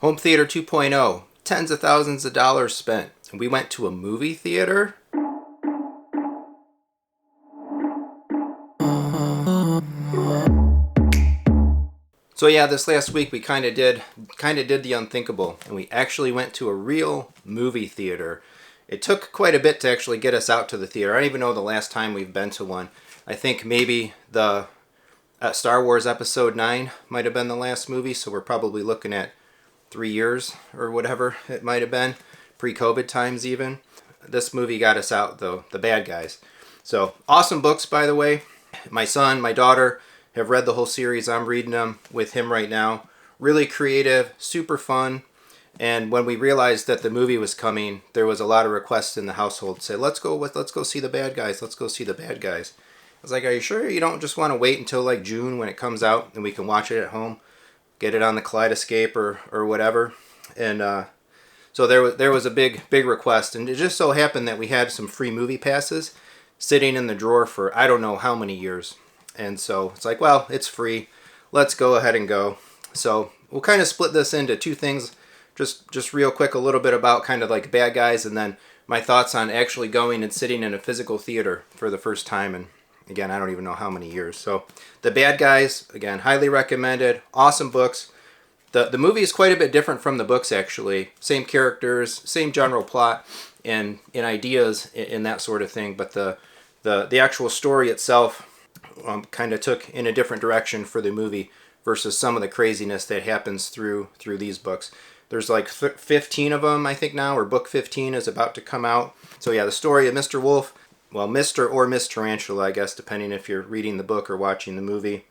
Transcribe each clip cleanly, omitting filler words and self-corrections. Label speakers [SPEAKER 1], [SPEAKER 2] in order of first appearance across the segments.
[SPEAKER 1] Home Theater 2.0, tens of thousands of dollars spent. And we went to a movie theater? So yeah, this last week we kind of did the unthinkable, and we actually went to a real movie theater. It took quite a bit to actually get us out to the theater. I don't even know the last time we've been to one. I think maybe the Star Wars Episode 9 might have been the last movie, so we're probably looking at 3 years or whatever it might have been, pre-COVID times even. This movie got us out though, The Bad Guys. So awesome books, by the way. My son, my daughter have read the whole series. I'm reading them with him right now. Really creative, super fun. And when we realized that the movie was coming, there was a lot of requests in the household to say, let's go see The Bad Guys. Let's go see The Bad Guys. I was like, are you sure you don't just want to wait until like June when it comes out and we can watch it at home? Get it on the Kaleidescape or whatever. And so there was a big request. And it just so happened that we had some free movie passes sitting in the drawer for I don't know how many years. And so it's like, well, it's free. Let's go ahead and go. So we'll kind of split this into two things. Just real quick, a little bit about kind of like Bad Guys, and then my thoughts on actually going and sitting in a physical theater for the first time. And again, I don't even know how many years. So The Bad Guys, again, highly recommended. Awesome books. The movie is quite a bit different from the books, actually. Same characters, same general plot, and ideas in that sort of thing. But the actual story itself kind of took in a different direction for the movie versus some of the craziness that happens through these books. There's like 15 of them, I think now, or book 15 is about to come out. So yeah, the story of Mr. Wolf, well, Mr. or Miss Tarantula, I guess, depending if you're reading the book or watching the movie.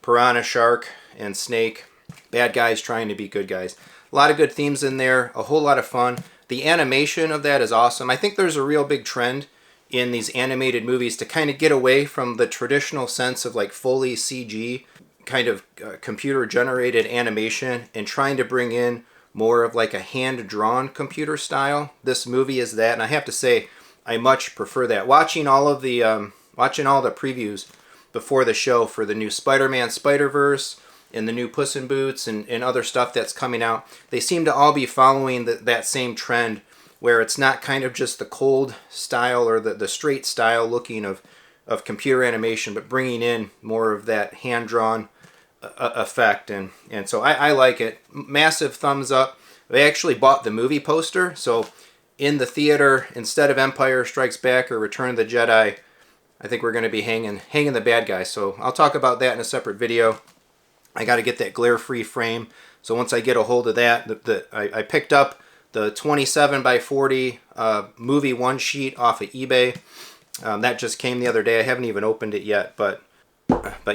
[SPEAKER 1] Piranha, shark, and snake. Bad guys trying to be good guys. A lot of good themes in there, a whole lot of fun. The animation of that is awesome. I think there's a real big trend in these animated movies to kind of get away from the traditional sense of like Foley CG, kind of computer-generated animation, and trying to bring in more of like a hand-drawn computer style. This movie is that, and I have to say, I much prefer that. Watching all the previews before the show for the new Spider-Man Spider-Verse and the new Puss in Boots and other stuff that's coming out, they seem to all be following that same trend where it's not kind of just the cold style or the straight style looking of computer animation, but bringing in more of that hand-drawn effect, and so I like it. Massive thumbs up. They actually bought the movie poster, so in the theater, instead of Empire Strikes Back or Return of the Jedi, I think we're going to be hanging The Bad Guys. So I'll talk about that in a separate video. I got to get that glare-free frame, so once I get a hold of that, I picked up the 27 by 40 movie one sheet off of eBay. That just came the other day. I haven't even opened it yet, but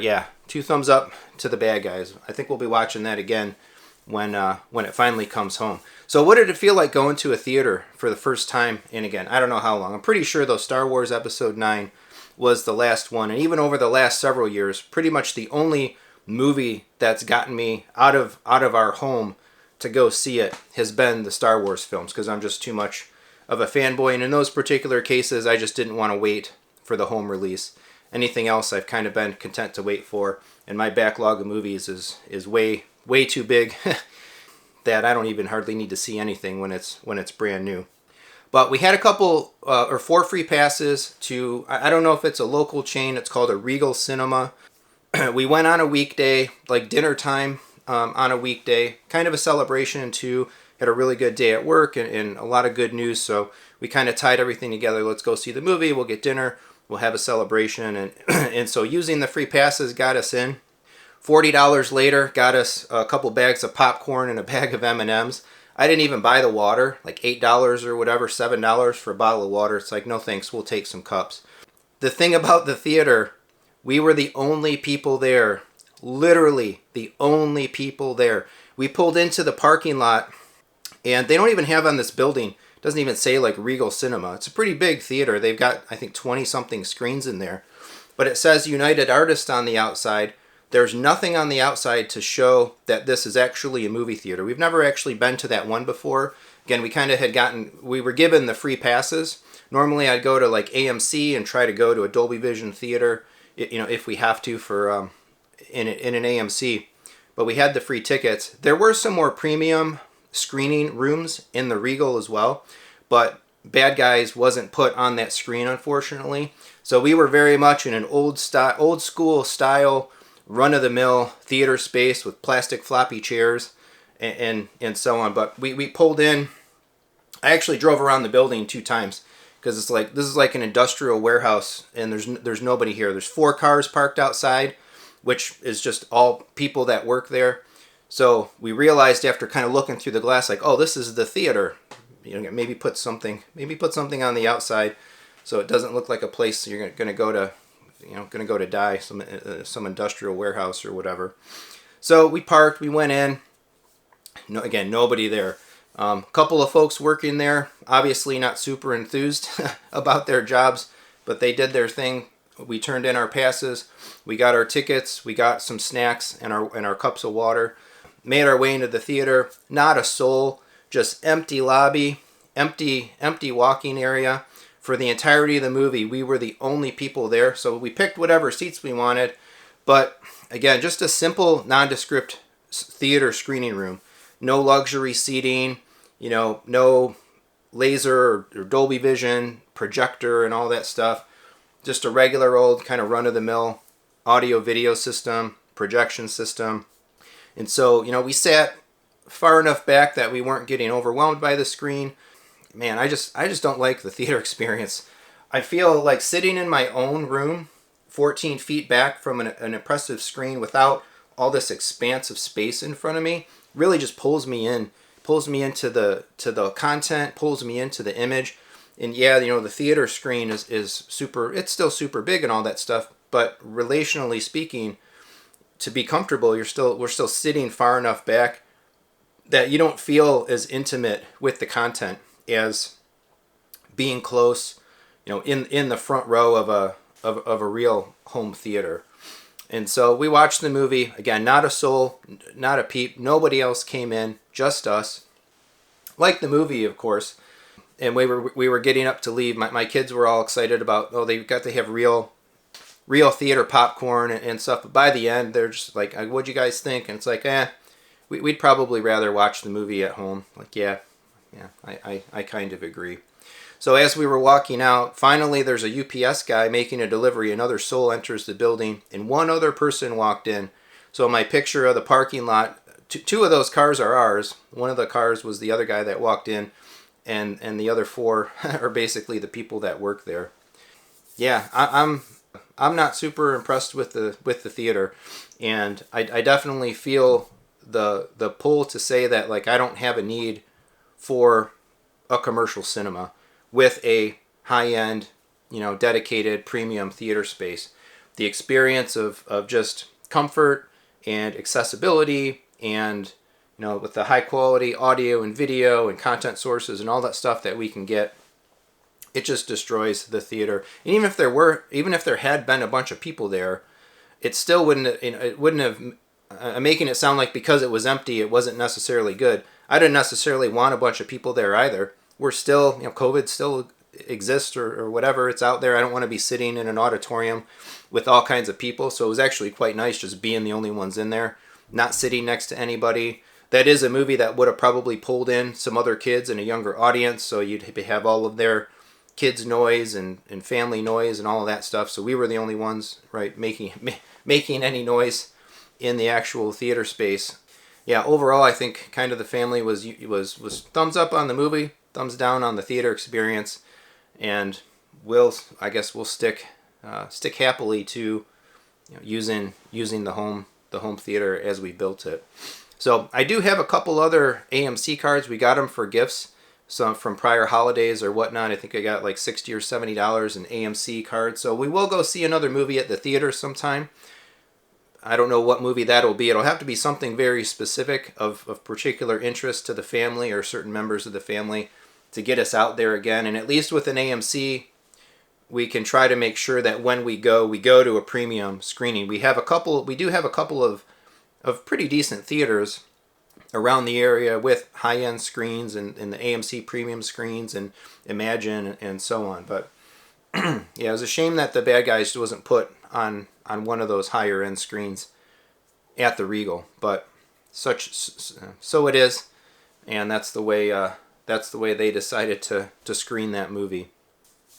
[SPEAKER 1] yeah, 2 thumbs up to The Bad Guys. I think we'll be watching that again when it finally comes home. So what did it feel like going to a theater for the first time in, again, I don't know how long. I'm pretty sure though Star Wars Episode 9 was the last one, and even over the last several years, pretty much the only movie that's gotten me out of our home to go see it has been the Star Wars films, because I'm just too much of a fanboy, and in those particular cases I just didn't want to wait for the home release. Anything else I've kind of been content to wait for, and my backlog of movies is way too big that I don't even hardly need to see anything when it's brand new. But we had a couple or 4 free passes to, I don't know if it's a local chain, it's called a Regal Cinema. We went on a weekday, like dinner time on a weekday, kind of a celebration too. Had a really good day at work and a lot of good news, so we kind of tied everything together. Let's go see the movie, we'll get dinner, we'll have a celebration, and so using the free passes got us in. $40 later got us a couple bags of popcorn and a bag of M&Ms. I didn't even buy the water, like $8 or whatever, $7 for a bottle of water. It's like, no thanks, we'll take some cups. The thing about the theater, we were the only people there, literally the only people there. We pulled into the parking lot, and they don't even have on this building, it doesn't even say like Regal Cinema. It's a pretty big theater. They've got, I think, 20-something screens in there. But it says United Artists on the outside. There's nothing on the outside to show that this is actually a movie theater. We've never actually been to that one before. Again, we were given the free passes. Normally I'd go to like AMC and try to go to a Dolby Vision theater, if we have to for in an AMC. But we had the free tickets. There were some more premium screening rooms in the Regal as well, but Bad Guys wasn't put on that screen, unfortunately. So we were very much in an old school style, run-of-the-mill theater space with plastic floppy chairs and so on. But we pulled in. I actually drove around the building 2 times because it's like, this is like an industrial warehouse, and there's nobody here. There's 4 cars parked outside, which is just all people that work there. So we realized after kind of looking through the glass, like, oh, this is the theater. You know, maybe put something on the outside, so it doesn't look like a place you're going to go to, die, some industrial warehouse or whatever. So we parked, we went in. No, again, nobody there. Couple of folks working there, obviously not super enthused about their jobs, but they did their thing. We turned in our passes, we got our tickets, we got some snacks and our cups of water. Made our way into the theater. Not a soul, just empty lobby, empty walking area. For the entirety of the movie, we were the only people there, so we picked whatever seats we wanted. But again, just a simple, nondescript theater screening room. No luxury seating, no laser or Dolby Vision projector and all that stuff. Just a regular old kind of run-of-the-mill audio video system, projection system. And so, we sat far enough back that we weren't getting overwhelmed by the screen. Man, I just don't like the theater experience. I feel like sitting in my own room, 14 feet back from an impressive screen without all this expanse of space in front of me, really just pulls me into the content, pulls me into the image. And yeah, the theater screen is super, it's still super big and all that stuff, but relationally speaking, to be comfortable, we're still sitting far enough back that you don't feel as intimate with the content as being close, in the front row of a real home theater. And so we watched the movie. Again, not a soul, not a peep. Nobody else came in, just us. Like the movie, of course. And we were getting up to leave. My kids were all excited about, they got to have real theater popcorn and stuff. But by the end, they're just like, what'd you guys think? And it's like, we'd probably rather watch the movie at home. Like, yeah, I kind of agree. So as we were walking out, finally there's a UPS guy making a delivery. Another soul enters the building, and one other person walked in. So my picture of the parking lot, 2 of those cars are ours. One of the cars was the other guy that walked in, and the other 4 are basically the people that work there. Yeah, I'm not super impressed with the theater, and I definitely feel the pull to say that, like, I don't have a need for a commercial cinema with a high-end, dedicated premium theater space. The experience of just comfort and accessibility and, with the high-quality audio and video and content sources and all that stuff that we can get, it just destroys the theater. And even if there had been a bunch of people there, it still wouldn't have, making it sound like because it was empty, it wasn't necessarily good. I didn't necessarily want a bunch of people there either. We're still, COVID still exists or whatever, it's out there. I don't want to be sitting in an auditorium with all kinds of people. So it was actually quite nice just being the only ones in there, not sitting next to anybody. That is a movie that would have probably pulled in some other kids and a younger audience. So you'd have all of their kids' noise and family noise and all of that stuff. So we were the only ones, right, making any noise in the actual theater space. Yeah, overall, I think kind of the family was thumbs up on the movie, thumbs down on the theater experience, and I guess we'll stick happily to using the home theater as we built it. So I do have a couple other AMC cards. We got them for gifts, some from prior holidays or whatnot. I think I got like $60 or $70 in AMC cards. So we will go see another movie at the theater sometime. I don't know what movie that'll be. It'll have to be something very specific of particular interest to the family or certain members of the family to get us out there again. And at least with an AMC, we can try to make sure that when we go to a premium screening. We do have a couple of pretty decent theaters around the area with high-end screens and the AMC premium screens and Imagine and so on. But yeah, it was a shame that the Bad Guys wasn't put on one of those higher end screens at the Regal, but so it is. and that's the way they decided to screen that movie.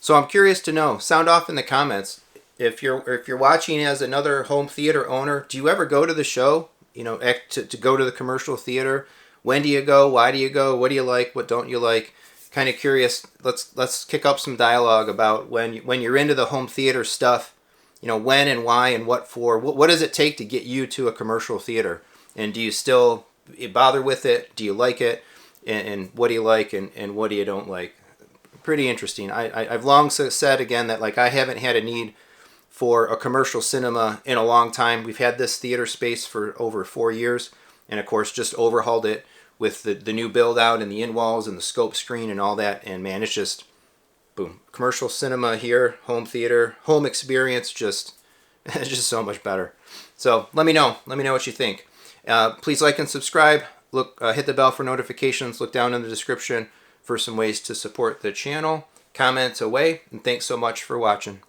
[SPEAKER 1] So I'm curious to know. Sound off in the comments. If you're watching as another home theater owner, do you ever go to the show? You know, to go to the commercial theater. When do you go? Why do you go? What do you like? What don't you like? Kind of curious. Let's kick up some dialogue about when you're into the home theater stuff. You know, when and why and what for. What does it take to get you to a commercial theater? And do you still bother with it? Do you like it? And what do you like and what do you don't like? Pretty interesting. I've long said again that like I haven't had a need for a commercial cinema in a long time. We've had this theater space for over 4 years, and of course just overhauled it with the new build out and the in walls and the scope screen and all that. And man, it's just boom, commercial cinema here, home theater, home experience. Just it's just so much better. So let me know what you think. Please like and subscribe. Look, hit the bell for notifications. Look down in the description for some ways to support the channel. Comments away, and thanks so much for watching.